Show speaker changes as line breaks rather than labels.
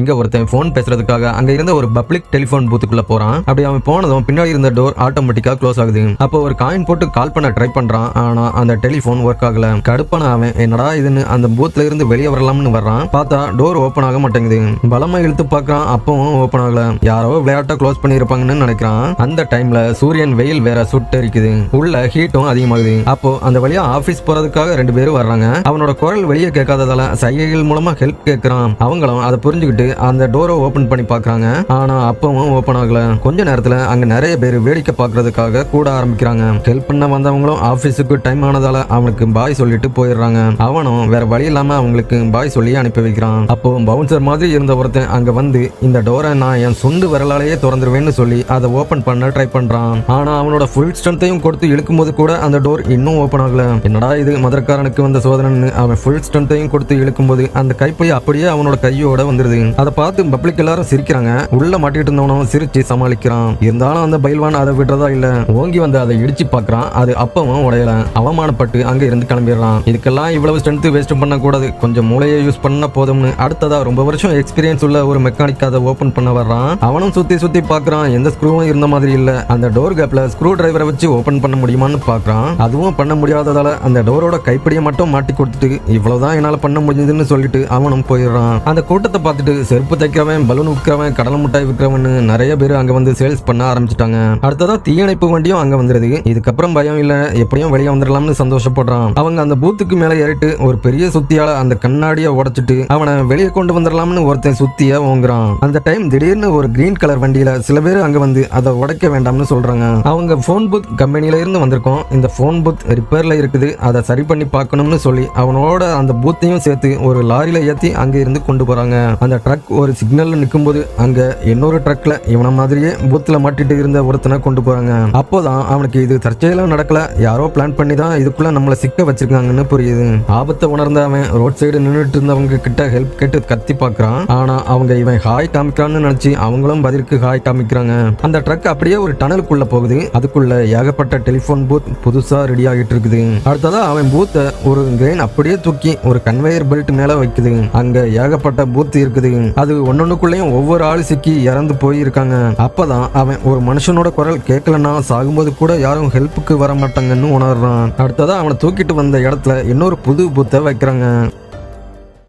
இங்க ஒருத்தன் போன் பேசுறதுக்காக அங்க இருந்த ஒரு பப்ளிக் டெலிபோன் பூத்துக்குள்ள போறான். அப்படி அவன் போனதும் பின்னாடி இருந்த டோர் ஆட்டோமேட்டிக்கா க்ளோஸ் ஆகுது. அப்போ ஒரு காயின் போட்டு கால் பண்ண ட்ரை பண்றான். ஆனா அந்த டெலிபோன் ஒர்க் ஆகல. கடுப்பான அவன் என்னடா இதுன்னு அந்த பூத்ல இருந்து வெளியே வரலாம்னு வர்றான். பார்த்தா டோர் ஓபன் ஆக மாட்டேங்குது. பலமா இழுத்து பார்க்கறான். அப்பவும் ஓபன் ஆகல. யாரோ விளையாட்டா க்ளோஸ் பண்ணிருப்பாங்கன்னு நினைக்கிறான். அந்த டைம்ல சூரியன் வெயில் வேற சுட்டரிக்குது. உள்ள ஹீட்டும் அதிகமாகுது. அப்போ அந்த வழியா ஆபீஸ் போறதுக்காக 2 பேரும் வர்றாங்க. அவனோட குரல் வெளியே கேட்காததால சைகைகள் மூலமா ஹெல்ப் கேட்கறான். அவங்களும் அதை புரிஞ்சுக்கிட்டு அந்த டோரை ஓபன் பண்ணி பாக்குறாங்க. ஆனா அப்பவும் ஓபன் ஆகல. கொஞ்ச நேரத்துல அங்க நிறைய பேர் வேடிக்கை பாக்குறதுக்காக கூட ஆரம்பிக்கிறாங்க. ஹெல்ப் பண்ண வந்தவங்களும் ஆபீஸுக்கு டைம் ஆனதால அவனுக்கு பாய் சொல்லிட்டு போயிடுறாங்க. அவனும் வேற வழி இல்லாம அவங்களுக்கு பாய் சொல்லி அனுப்பி வைக்கிறான். அப்போ பவுன்சர் மாதிரி இருந்த ஒருத்தன் அங்க வந்து இந்த டோரை நான் என் சொந்த விரலாலேயே திறந்துருவேன்னு சொல்லி அதை ஓபன் பண்ண ட்ரை பண்றான். ஆனா அவனோட ஃபுல் ஸ்ட்ரென்த்தையும் கொடுத்து இழுக்கும் போது கூட அந்த டோர் இன்னும் ஓபன் ஆகல. என்னடா இது மதற்காரனுக்கு வந்த சோதனைன்னு அவன் ஃபுல் ஸ்ட்ரென்த்தையும் கொடுத்து இழுக்கும் போது அந்த கைப்பை அப்படியே அவனோட கையோட வந்துருது. அதை பார்த்து பப்ளிக் எல்லாரும் சிரிக்கிறாங்க. உள்ள மாட்டிட்டு இருந்தவனும் சிரிச்சு சமாளிக்கிறான். இருந்தாலும் அந்த பைல்வான் அதை விடுறதா இல்ல. ஓங்கி வந்து அதை இடிச்சு பாக்குறான். அது அப்பவும் உடையல. அவமானப்பட்டு அங்க இருந்து கிளம்பிடுறான். இதுக்கெல்லாம் இவ்வளவு ஸ்ட்ரென்த் வேஸ்ட் பண்ண கூடாது, கொஞ்சம் மூளையை யூஸ் பண்ண போதும்னு அடுத்ததா ரொம்ப வருஷம் எக்ஸ்பீரியன்ஸ் உள்ள ஒரு மெக்கானிக் அதை ஓபன் பண்ண வர்றான். அவனும் சுத்தி சுத்தி பாக்குறான். எந்த ஸ்க்ரூவும் இருந்த மாதிரி இல்ல. அந்த டோர் கேப்ல ஸ்க்ரூ டிரைவரை வச்சு ஓபன் பண்ண முடியுமான்னு பாக்குறான். அதுவும் பண்ண முடியாததால அந்த டோரோட கைப்பிடியை மட்டும் மாட்டி கொடுத்துட்டு இவ்வளவுதான் என்னால பண்ண முடிஞ்சதுன்னு சொல்லிட்டு அவனும் போயிடுறான். அந்த கூட்டத்தை பார்த்துட்டு செருப்பு தைக்கிறவன், பலூன் விற்கிறவன், கடலை முட்டாய் விற்கிறவன் நிறைய பேர் அங்க வந்து சேல்ஸ் பண்ண ஆரம்பிச்சிட்டாங்க. அடுத்ததா தீயணைப்பு வண்டியும் அங்க வந்துருது. இதுக்கப்புறம் பயம் இல்ல, எப்படியும் வெளியே வந்துடலாம்னு சந்தோஷப்படுறான். அவங்க அந்த பூத்துக்கு மேல ஏறிட்டு ஒரு பெரிய சுத்தியால அந்த கண்ணாடியை உடைச்சிட்டு அவனை வெளியே கொண்டு வந்துடலாம்னு ஒருத்தன் சுத்திய ஓங்குறான். அந்த டைம் திடீர்னு ஒரு கிரீன் கலர் வண்டியில சில பேர் அங்க வந்து அதை உடைக்க வேண்டாம்னு சொல்றாங்க. அவங்க போன் பூத் கம்பெனில இருந்து வந்திருக்கோம், இந்த போன் பூத் ரிப்பேர்ல இருக்குது, அதை சரி பண்ணி பார்க்கணும்னு சொல்லி அவனோட அந்த பூத்தையும் சேர்த்து ஒரு லாரியில ஏத்தி அங்க இருந்து கொண்டு போறாங்க. அந்த ட்ரக் ஒரு சிக்னல்ல நிற்கும் போது அங்க இன்னொரு ட்ரக்ல இவன மாதிரியே பூத்துல மாட்டிட்டு இருந்த ஒருத்தனை கொண்டு போறாங்க. அப்போதான் அவனுக்கு இது தற்செயலா நடக்கல, யாரோ பிளான் பண்ணி தான் இதுக்குள்ள நம்மள சிக்க வச்சிருக்காங்கன்னு புரியுது. ஆபத்தை உணர்ந்த அவன் ரோட் சைடு நின்றுட்டு இருந்தவங்க கிட்ட ஹெல்ப் கேட்டு கத்தி பாக்குறான். ஆனா அவங்க இவன் ஹாய் காமிக்கிறான்னு நினைச்சு அவங்களும் பதிலுக்கு ஹாய் காமிக்கிறாங்க. அந்த ட்ரக் அப்படியே ஒரு டனலுக்குள்ள போகுது. அதுக்குள்ள ஏகப்பட்ட டெலிபோன் பூத் புதுசா ரெடி ஆகிட்டு இருக்குது. அடுத்ததா அவன் பூத்தை ஒரு கிரெயின் அப்படியே தூக்கி ஒரு கன்வேயர் பெல்ட் மேல வைக்குது. அங்க ஏகப்பட்ட பூத் இருக்குது. அது ஒன்னொன்னுக்குள்ளேயும் ஒவ்வொரு ஆள் சிக்கி இறந்து போயிருக்காங்க. அப்பதான் அவன் ஒரு மனுஷனோட குரல் கேட்கலன்னா சாகும்போது கூட யாரும் ஹெல்ப்புக்கு வர மாட்டாங்கன்னு உணர்றான். அடுத்ததா அவனை தூக்கிட்டு வந்த இடத்துல இன்னொரு புது பூத்தை வைக்கிறாங்க.